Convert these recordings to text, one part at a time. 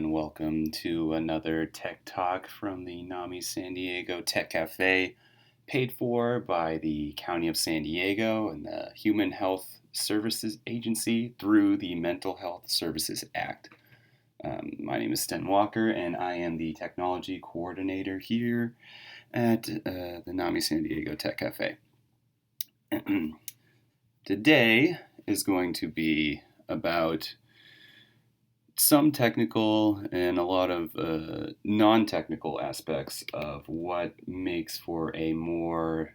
and welcome to another Tech Talk from the NAMI San Diego Tech Cafe, paid for by the County of San Diego and the Human Health Services Agency through the Mental Health Services Act. My name is Sten Walker, and I am the Technology Coordinator here at the NAMI San Diego Tech Cafe. Today is going to be about some technical and a lot of non-technical aspects of what makes for a more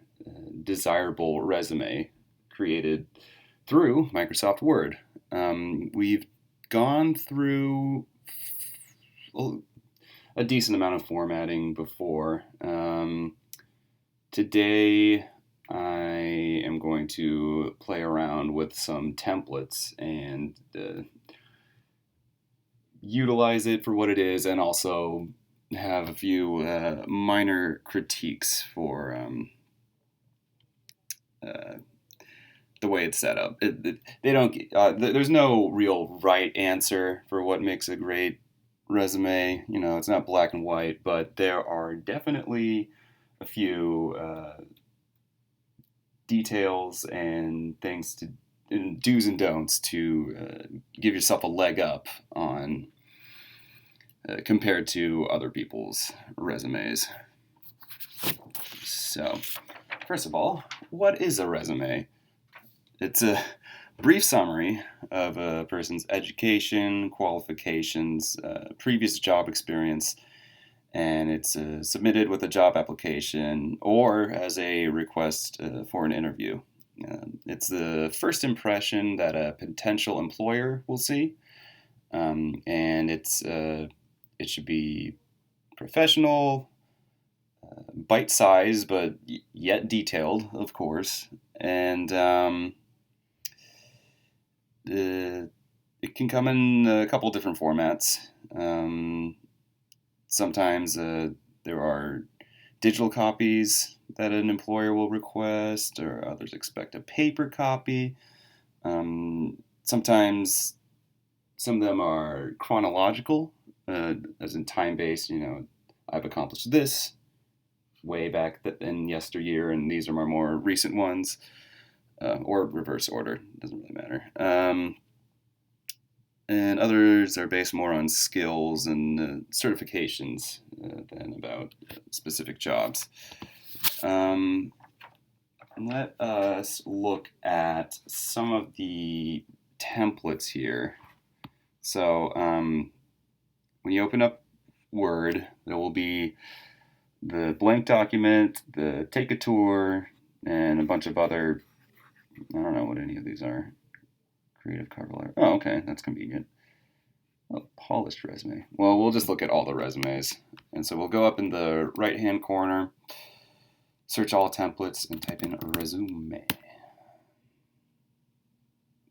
desirable resume created through Microsoft Word. We've gone through a decent amount of formatting before. Today I am going to play around with some templates and utilize it for what it is, and also have a few minor critiques for the way it's set up. They don't. There's no real right answer for what makes a great resume. You know, it's not black and white, but there are definitely a few details and things to and do's and don'ts to give yourself a leg up on compared to other people's resumes. So, first of all, what is a resume? It's a brief summary of a person's education, qualifications, previous job experience, and it's submitted with a job application or as a request for an interview. It's the first impression that a potential employer will see, and it should be professional, bite-sized, but yet detailed, of course, and it can come in a couple different formats. Sometimes there are digital copies that an employer will request, or others expect a paper copy. Sometimes some of them are chronological, as in time-based. You know, I've accomplished this way back in yesteryear, and these are my more recent ones, or reverse order. Doesn't really matter. And others are based more on skills and certifications than about specific jobs. Let us look at some of the templates here. So when you open up Word, there will be the blank document, the take a tour, and a bunch of other, I don't know what any of these are. Creative cover letter. Oh, okay, that's convenient. A polished resume. Well, we'll just look at all the resumes. And so we'll go up in the right-hand corner, search all templates, and type in resume.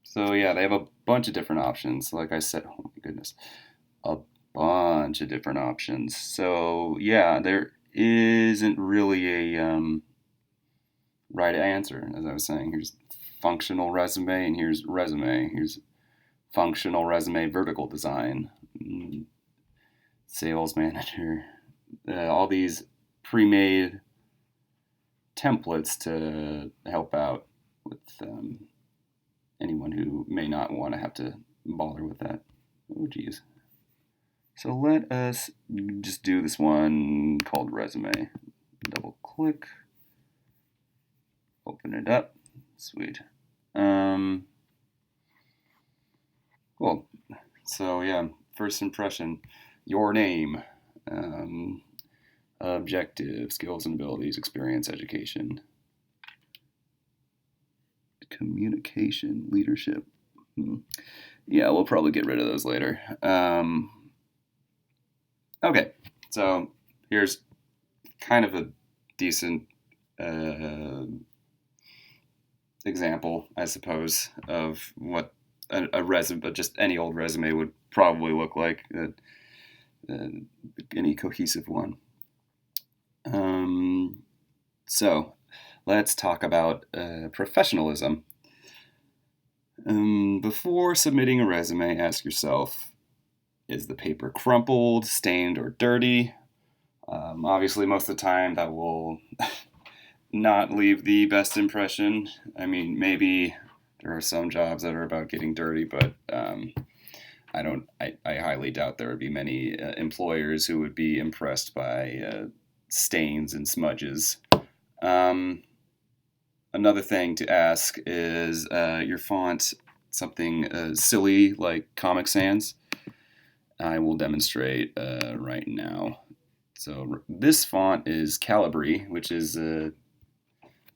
So yeah, they have a bunch of different options. Like I said, oh my goodness, a bunch of different options. So yeah, there isn't really a right answer. As I was saying, here's functional resume, and here's resume. Here's functional resume, vertical design, sales manager, all these pre-made templates to help out with anyone who may not want to have to bother with that. Oh geez. So let us just do this one called resume. Double click, open it up. Sweet. Cool. So yeah, first impression, your name, objective, skills and abilities, experience, education, communication, leadership. Yeah, we'll probably get rid of those later. Okay, so here's kind of a decent example, I suppose, of what a resume, but just any old resume would probably look like, any cohesive one. So let's talk about professionalism. Before submitting a resume, ask yourself, Is the paper crumpled, stained, or dirty? Obviously, most of the time that will not leave the best impression. I mean, maybe there are some jobs that are about getting dirty, but I highly doubt there would be many employers who would be impressed by stains and smudges. Um, Another thing to ask is your font something silly like Comic Sans? I will demonstrate right now. So this font is Calibri, which is a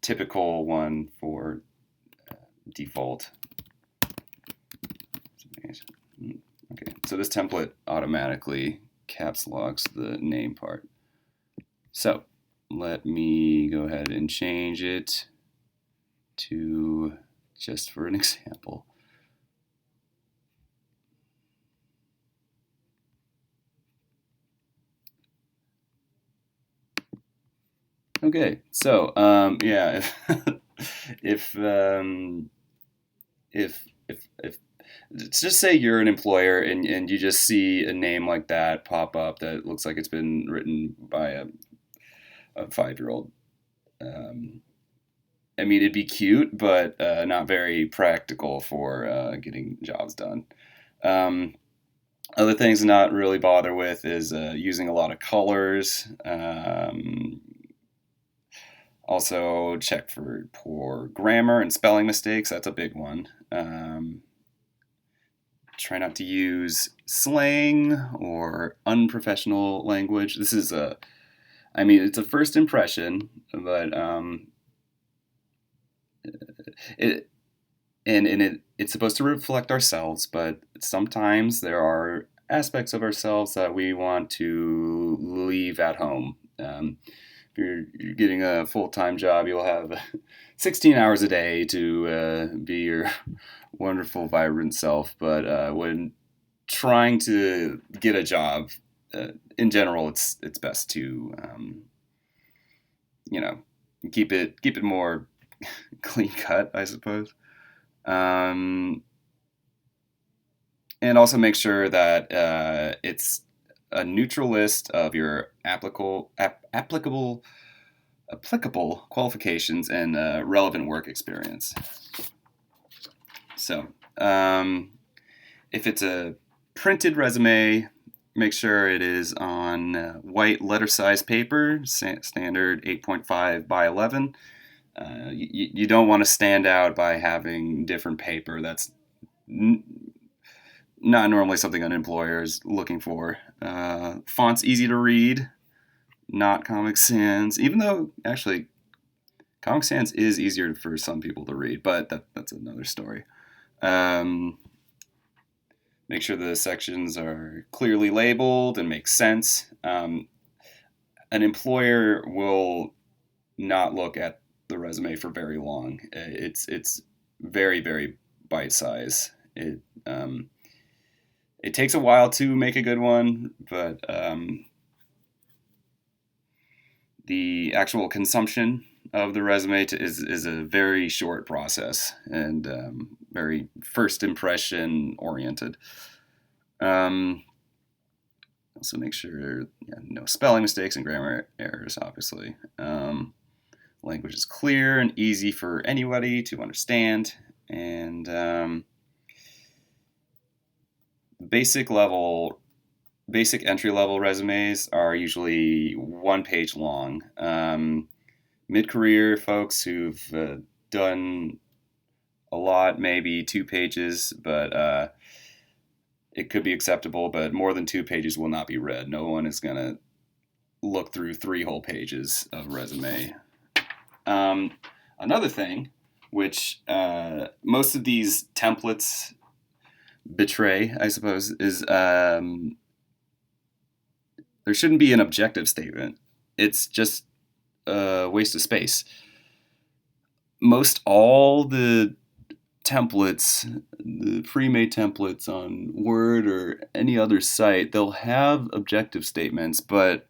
typical one for default. Okay, so this template automatically caps locks the name part. So let me go ahead and change it to just for an example. Okay, so yeah, if if let's just say you're an employer and you just see a name like that pop up that looks like it's been written by a 5-year-old. I mean, it'd be cute, but not very practical for getting jobs done. Um, Other things to not really bother with is using a lot of colors. Also, check for poor grammar and spelling mistakes. That's a big one. Try not to use slang or unprofessional language. This is I mean, it's a first impression, but it it's supposed to reflect ourselves, but sometimes there are aspects of ourselves that we want to leave at home. If you're getting a full-time job, you'll have 16 hours a day to be your wonderful, vibrant self. But when trying to get a job, in general, it's best to you know keep it more clean cut, I suppose. Um, and also make sure that it's a neutral list of your applicable qualifications and relevant work experience. So, if it's a printed resume, make sure it is on white letter size paper, standard 8.5 by 11. You don't want to stand out by having different paper. That's not normally something an employer is looking for. Font's easy to read, not Comic Sans, even though actually Comic Sans is easier for some people to read, but that's another story. Make sure the sections are clearly labeled and make sense. An employer will not look at the resume for very long. It's very, very bite size. It takes a while to make a good one, but the actual consumption of the resume is a very short process and very first impression oriented. Also make sure no spelling mistakes and grammar errors, obviously. Language is clear and easy for anybody to understand, and basic entry level resumes are usually 1 page long. Mid-career folks who've done a lot, maybe 2 pages, but it could be acceptable, but more than 2 pages will not be read. No one is going to look through 3 whole pages of resume. Another thing, which most of these templates betray, I suppose, is there shouldn't be an objective statement. It's just a waste of space. Most all the templates, the pre-made templates on Word or any other site, they'll have objective statements, but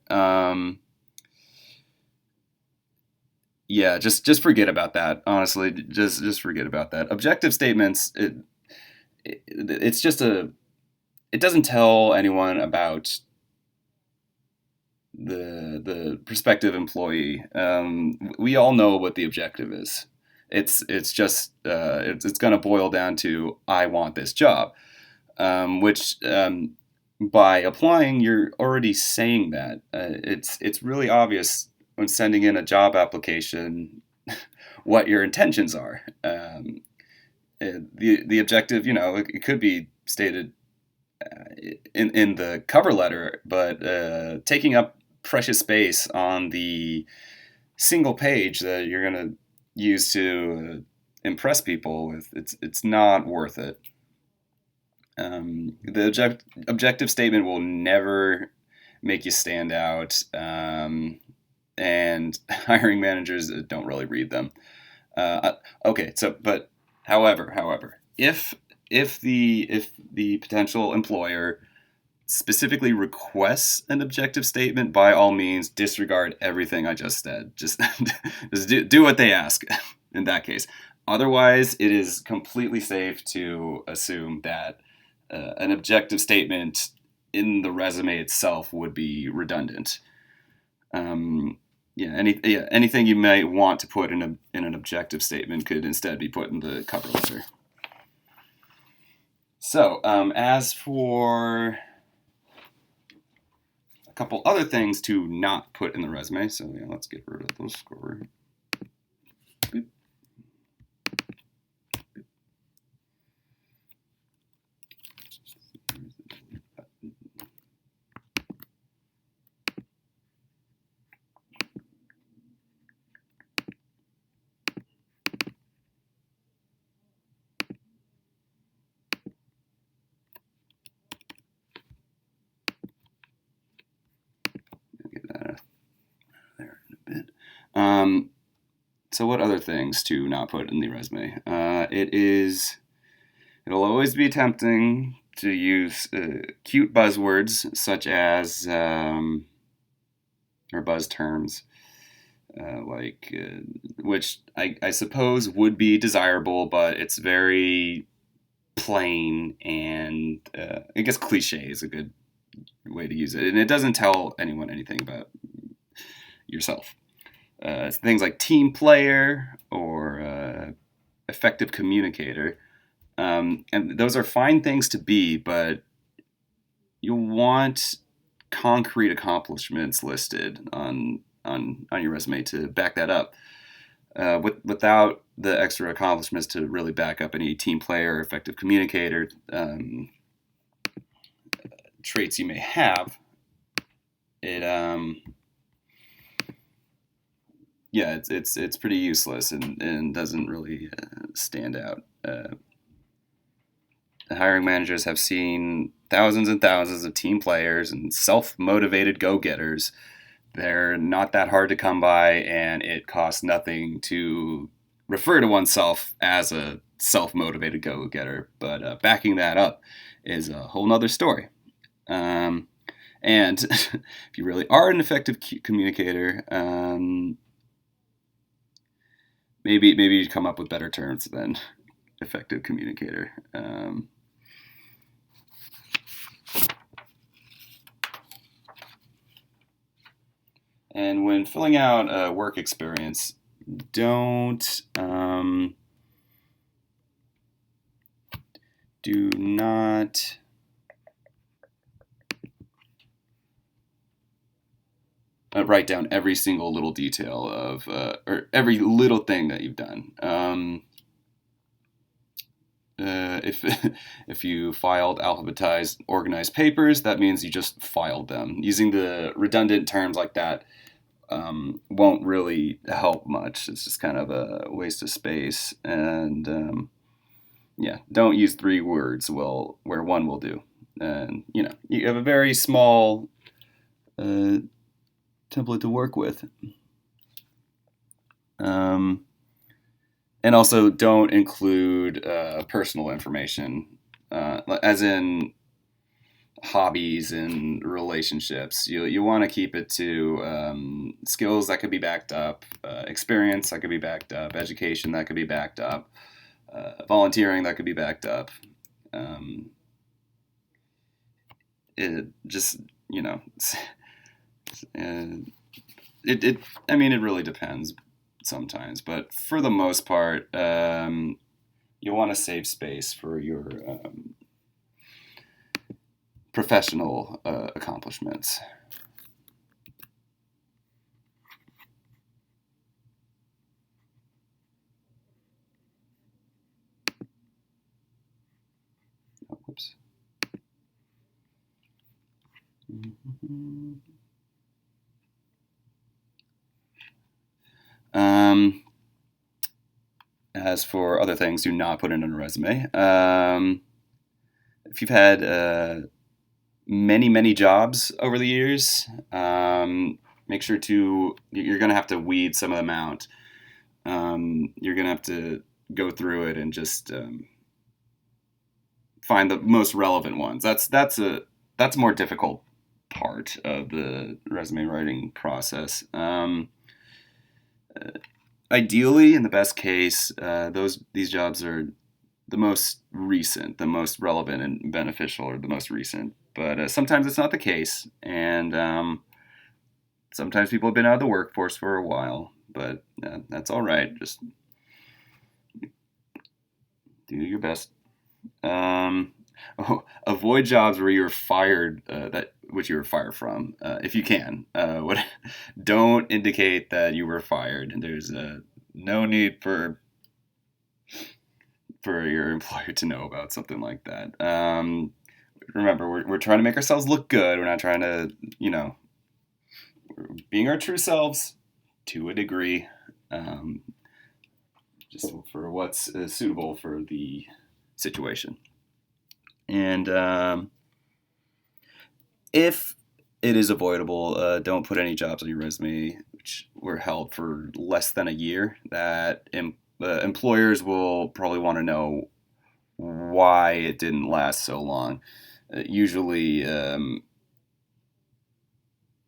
yeah, just forget about that. Honestly, just forget about that. Objective statements, it's just it doesn't tell anyone about the prospective employee. We all know what the objective is. It's just it's going to boil down to I want this job, which by applying you're already saying that. It's really obvious when sending in a job application what your intentions are. The objective, it could be stated in the cover letter, but taking up precious space on the single page that you're going to use to impress people with, it's not worth it. The objective statement will never make you stand out, and hiring managers don't really read them. Okay, so but however, if the potential employer specifically requests an objective statement, by all means disregard everything I just said. Just do what they ask in that case. Otherwise, it is completely safe to assume that an objective statement in the resume itself would be redundant. Anything you might want to put in an objective statement could instead be put in the cover letter. So, as for a couple other things to not put in the resume, so let's get rid of those. Boop. Get that out of there in a bit. So what other things to not put in the resume? It'll always be tempting to use cute buzzwords such as or buzz terms which I suppose would be desirable, but it's very plain and I guess cliche is a good way to use it, and it doesn't tell anyone anything about yourself. Things like team player or effective communicator, and those are fine things to be, but you'll want concrete accomplishments listed on your resume to back that up. Without the extra accomplishments to really back up any team player or effective communicator traits you may have, it's pretty useless and doesn't really stand out. The hiring managers have seen thousands and thousands of team players and self-motivated go-getters. They're not that hard to come by, and it costs nothing to refer to oneself as a self-motivated go-getter. But backing that up is a whole nother story. And if you really are an effective communicator, maybe you come up with better terms than effective communicator. And when filling out a work experience, do not write down every single little detail of or every little thing that you've done. If you filed alphabetized organized papers, that means you just filed them. Using the redundant terms like that won't really help much. It's just kind of a waste of space. And don't use 3 words where one will do. And you have a very small template to work with. And also don't include personal information, as in hobbies and relationships. You want to keep it to skills that could be backed up, experience that could be backed up, education that could be backed up, volunteering that could be backed up. it just, it I mean, it really depends sometimes, but for the most part, you want to save space for your professional accomplishments. Oh, whoops. As for other things, do not put it in a resume. If you've had many jobs over the years, make sure you're going to have to weed some of them out. You're going to have to go through it and just find the most relevant ones. That's a more difficult part of the resume writing process. Ideally, in the best case, these jobs are the most recent, the most relevant and beneficial, or the most recent. But sometimes it's not the case, and sometimes people have been out of the workforce for a while. But that's all right. Just do your best. Avoid jobs where you're fired, which you were fired from, if you can. Don't indicate that you were fired. And there's no need for your employer to know about something like that. Remember, we're trying to make ourselves look good. We're not trying to, we're being our true selves to a degree, just for what's suitable for the situation. And if it is avoidable, don't put any jobs on your resume which were held for less than a year. That employers will probably want to know why it didn't last so long. Usually,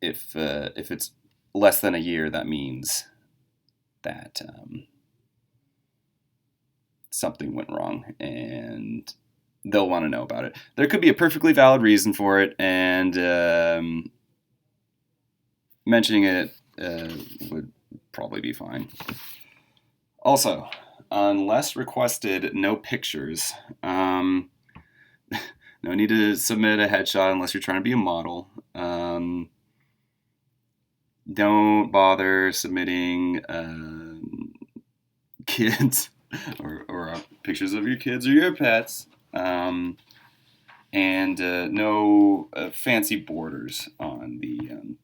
if it's less than a year, that means that something went wrong, and they'll want to know about it. There could be a perfectly valid reason for it, and mentioning it would probably be fine. Also, unless requested, no pictures. No need to submit a headshot unless you're trying to be a model. Don't bother submitting kids or pictures of your kids or your pets. And no fancy borders on the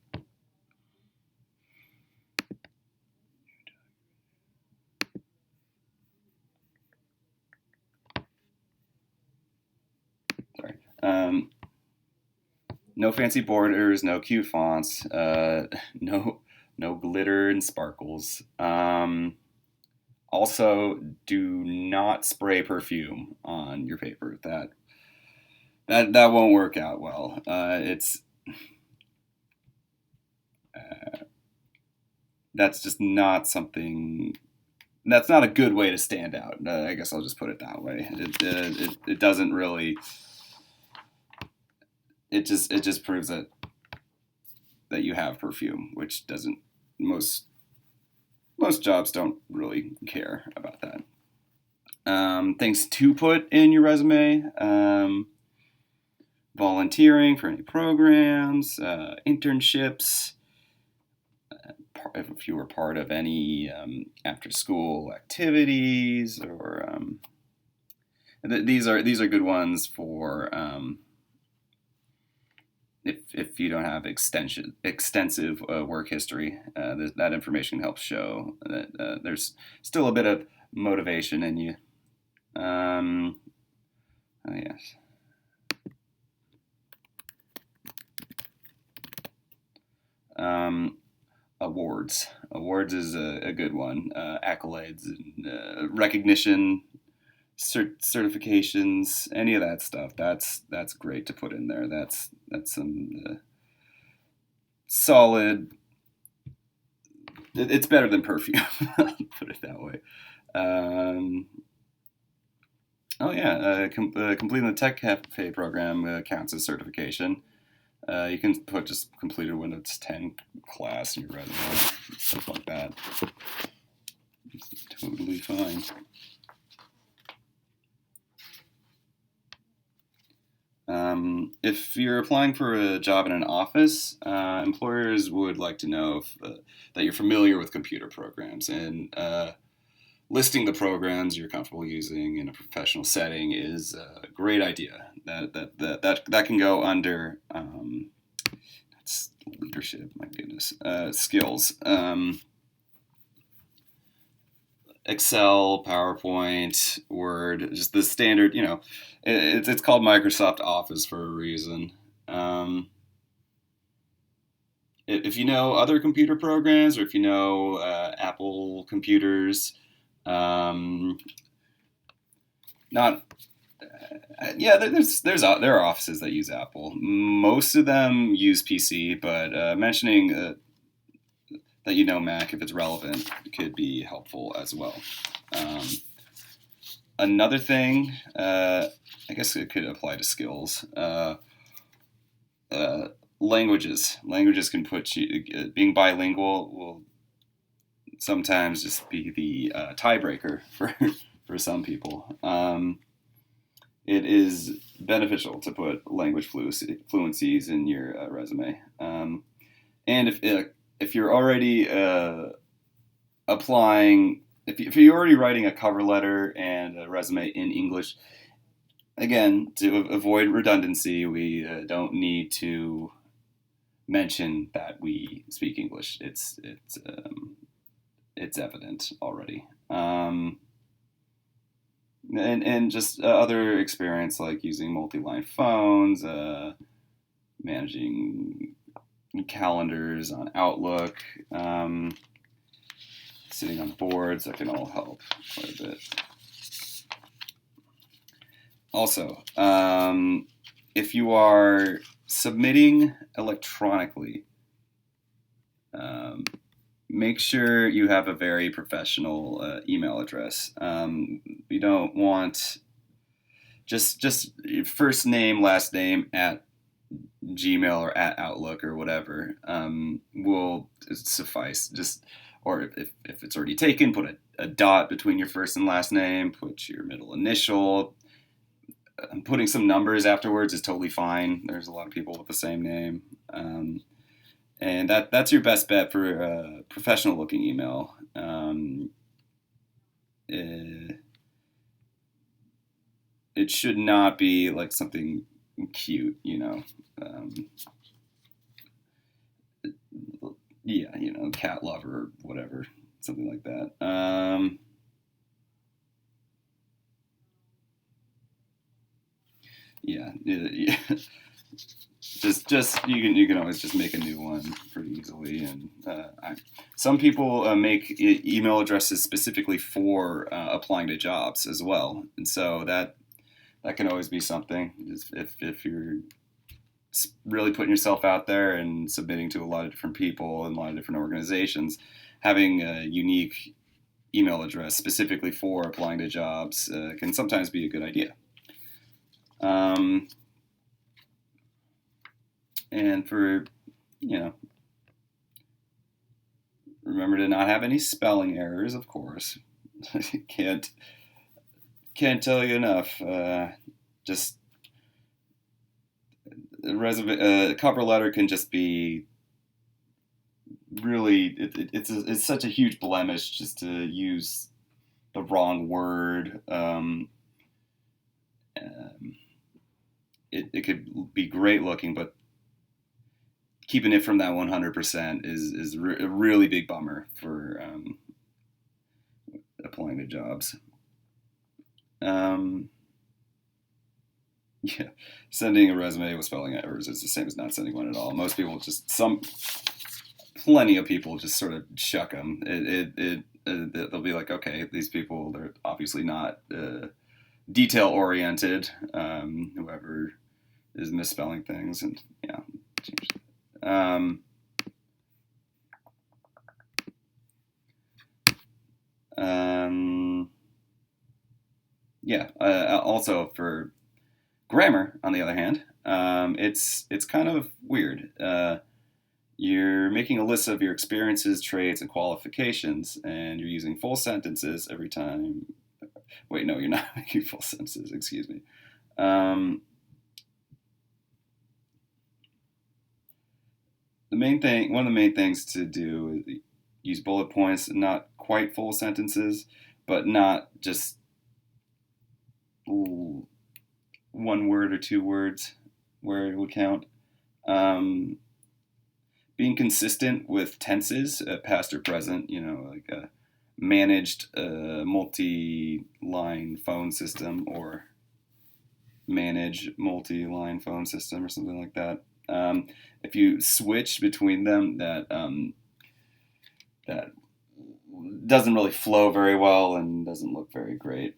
no fancy borders, no cute fonts, no glitter and sparkles. Also, do not spray perfume on your paper. That won't work out well. That's just not something. That's not a good way to stand out. I guess I'll just put it that way. It doesn't really. It just proves that you have perfume, which doesn't most jobs don't really care about that. Things to put in your resume: volunteering for any programs, internships. If you were part of any after-school activities, or these are good ones for if you don't have extensive work history. That information helps show that there's still a bit of motivation in you. Oh yes. Awards. Awards is a good one. Accolades and recognition, certifications, any of that stuff. That's great to put in there. That's some solid. It's better than perfume. Put it that way. Completing the Tech Cafe program counts as certification. You can put just completed Windows 10 class in your resume, stuff like that. It's totally fine. If you're applying for a job in an office, employers would like to know that you're familiar with computer programs, and listing the programs you're comfortable using in a professional setting is a great idea. That can go under that's leadership. My goodness, skills. Excel, PowerPoint, Word, just the standard. It's called Microsoft Office for a reason. If you know other computer programs, or if you know Apple computers, not yeah, there are offices that use Apple. Most of them use PC, but mentioning that you know Mac, if it's relevant, could be helpful as well. Another thing, I guess it could apply to skills. Languages. Languages can put you. Being bilingual will sometimes just be the tiebreaker for some people. It is beneficial to put language fluencies in your resume. And if you're already applying, if you're already writing a cover letter and a resume in English, again, to avoid redundancy, we don't need to mention that we speak English. It's evident already. And just other experience like using multi-line phones, managing calendars on Outlook, sitting on boards, that can all help quite a bit. Also, if you are submitting electronically, make sure you have a very professional email address. You don't want just your first name, last name at Gmail or at Outlook or whatever will suffice. Or if it's already taken, put a dot between your first and last name. Put your middle initial. Putting some numbers afterwards is totally fine. There's a lot of people with the same name. And that's your best bet for a professional looking email. It should not be like something cute, cat lover, whatever, something like that. Yeah. Just you can always just make a new one pretty easily, and some people make email addresses specifically for applying to jobs as well, and so that can always be something. If you're really putting yourself out there and submitting to a lot of different people and a lot of different organizations, having a unique email address specifically for applying to jobs can sometimes be a good idea. And for, remember to not have any spelling errors, of course. Can't tell you enough. Just a cover letter can just be really, it's such a huge blemish just to use the wrong word. It could be great looking, but keeping it from that 100% is a really big bummer for applying to jobs. Yeah, sending a resume with spelling errors is the same as not sending one at all. Most people plenty of people just sort of chuck them. They'll be like, okay, these people, they're obviously not detail oriented. Whoever is misspelling things, and yeah, change that. Also for Grammar, on the other hand, it's kind of weird. You're making a list of your experiences, traits, and qualifications, and you're using full sentences every time. Wait, no, you're not making full sentences. Excuse me. One of the main things to do is use bullet points, not quite full sentences, but not just one word or 2 words where it would count. Being consistent with tenses, past or present, like a managed multi-line phone system or manage multi-line phone system or something like that. If you switch between them, that doesn't really flow very well and doesn't look very great.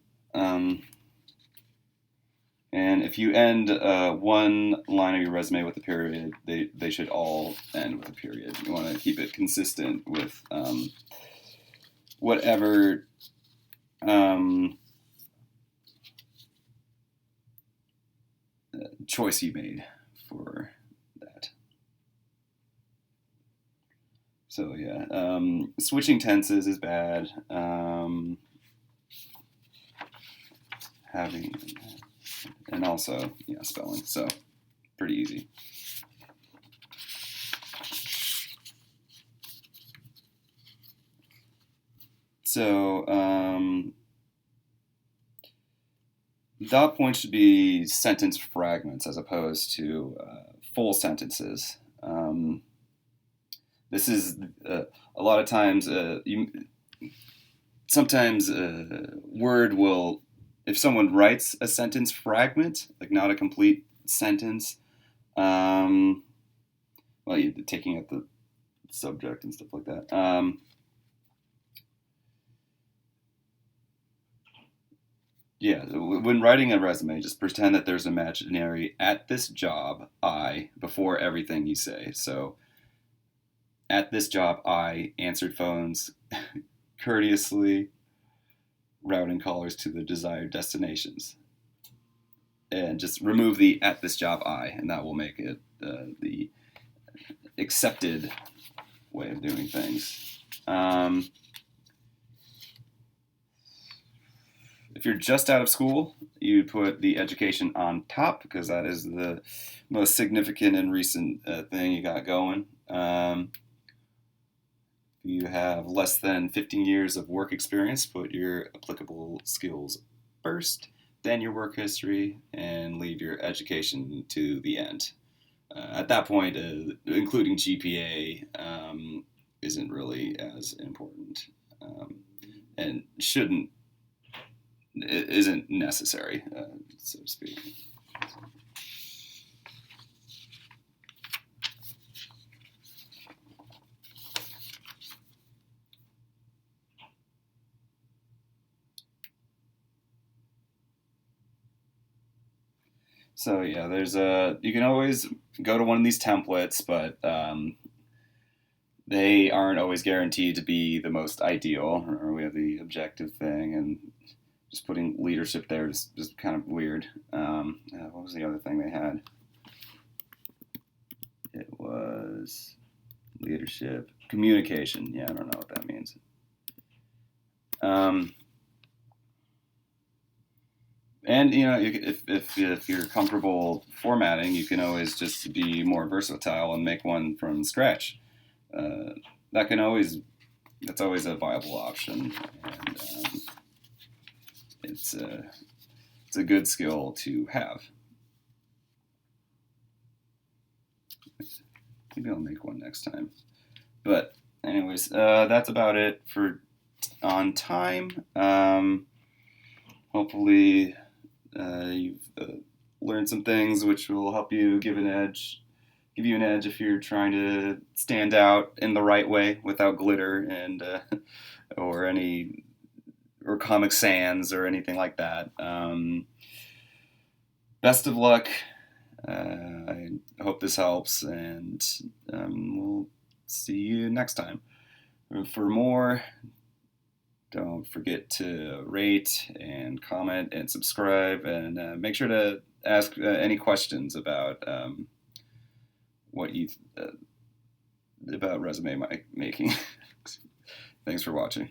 And if you end one line of your resume with a period, they should all end with a period. You want to keep it consistent with whatever choice you made for that. So yeah, switching tenses is bad. Having and also spelling. So pretty easy. So dot points should be sentence fragments as opposed to full sentences. This is a lot of times sometimes Word will, if someone writes a sentence fragment, like not a complete sentence, well, you're taking out the subject and stuff like that. Yeah, when writing a resume, just pretend that there's imaginary "at this job, I" before everything you say. So, at this job, I answered phones courteously, routing callers to the desired destinations. And just remove the "at this job, I," and that will make it the accepted way of doing things. If you're just out of school, you put the education on top because that is the most significant and recent thing you got going. You have less than 15 years of work experience, put your applicable skills first, then your work history, and leave your education to the end. At that point, including GPA isn't really as important and isn't necessary, so to speak. So yeah, you can always go to one of these templates, but they aren't always guaranteed to be the most ideal. Or we have the objective thing, and just putting leadership there is just kind of weird. What was the other thing they had? It was leadership, communication. Yeah, I don't know what that means. And if you're comfortable formatting, you can always just be more versatile and make one from scratch. That's always a viable option, and it's a good skill to have. Maybe I'll make one next time. But anyways, that's about it for on time. Hopefully you've learned some things which will help you give you an edge if you're trying to stand out in the right way without glitter and or Comic Sans or anything like that. Best of luck. I hope this helps, and we'll see you next time. For more Don't forget to rate and comment and subscribe, and make sure to ask any questions about what you about resume making. Thanks for watching.